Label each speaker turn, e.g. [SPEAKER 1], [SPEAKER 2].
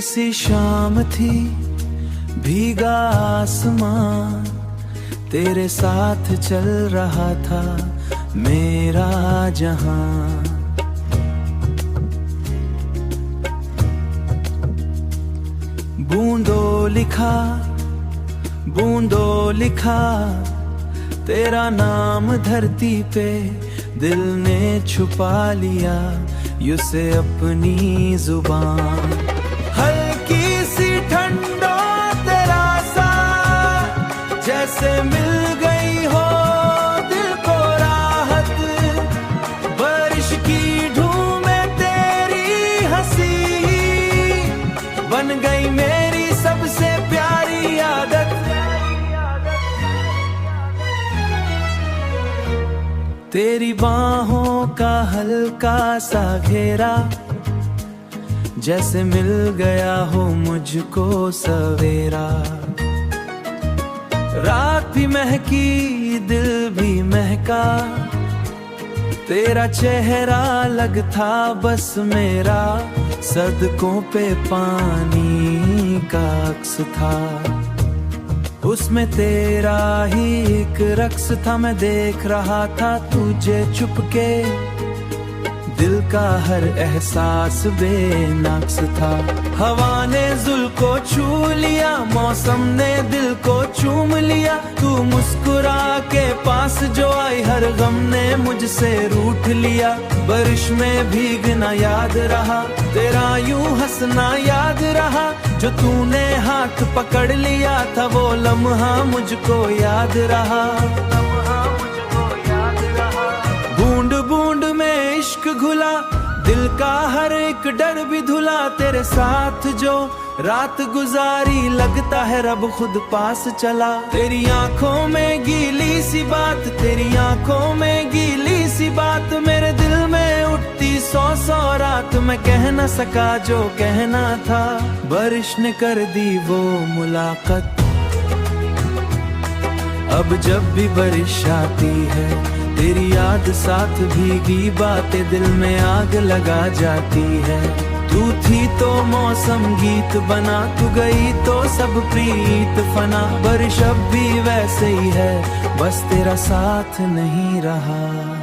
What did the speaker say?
[SPEAKER 1] सी शाम थी, भीगा आसमां, तेरे साथ चल रहा था मेरा जहां। बूंदों लिखा तेरा नाम धरती पे, दिल ने छुपा लिया उसे अपनी जुबान। हल्की सी ठंडा तेरा साथ, जैसे मिल गई हो दिल को राहत। बारिश की धूम में तेरी हंसी बन गई मेरी सबसे प्यारी आदत। तेरी बाहों का हल्का सा घेरा, जैसे मिल गया हो मुझको सवेरा। रात भी महकी दिल भी महका, तेरा चेहरा लगता बस मेरा सड़कों पे पानी का अक्स था। उसमें तेरा ही एक रक्स था, मैं देख रहा था तुझे चुपके। दिल का हर एहसास बेनक्स था। हवा ने जुल्फ को छू लिया, मौसम ने दिल को चूम लिया। तू मुस्कुरा के पास जो आई, हर गम ने मुझसे रूठ लिया। बारिश में भीगना याद रहा, तेरा यूं हंसना याद रहा। जो तूने हाथ पकड़ लिया था वो लम्हा मुझको याद रहा। बूंद बूंद में इश्क घुला, दिल का हर एक डर भी धुला। तेरे साथ जो रात गुजारी, लगता है रब खुद पास चला। तेरी आंखों में गीली सी बात, तेरी आंखों में गीली सी बात। मेरे दिल में उठती सौ सौ रात, मैं कह न सका जो कहना था। बारिश ने कर दी वो मुलाकात। अब जब भी बारिश आती है, तेरी याद साथ भीगी बातें दिल में आग लगा जाती है। तू थी तो मौसम गीत बना, तू गई तो सब प्रीत फना। बारिश अब भी वैसे ही है, बस तेरा साथ नहीं रहा।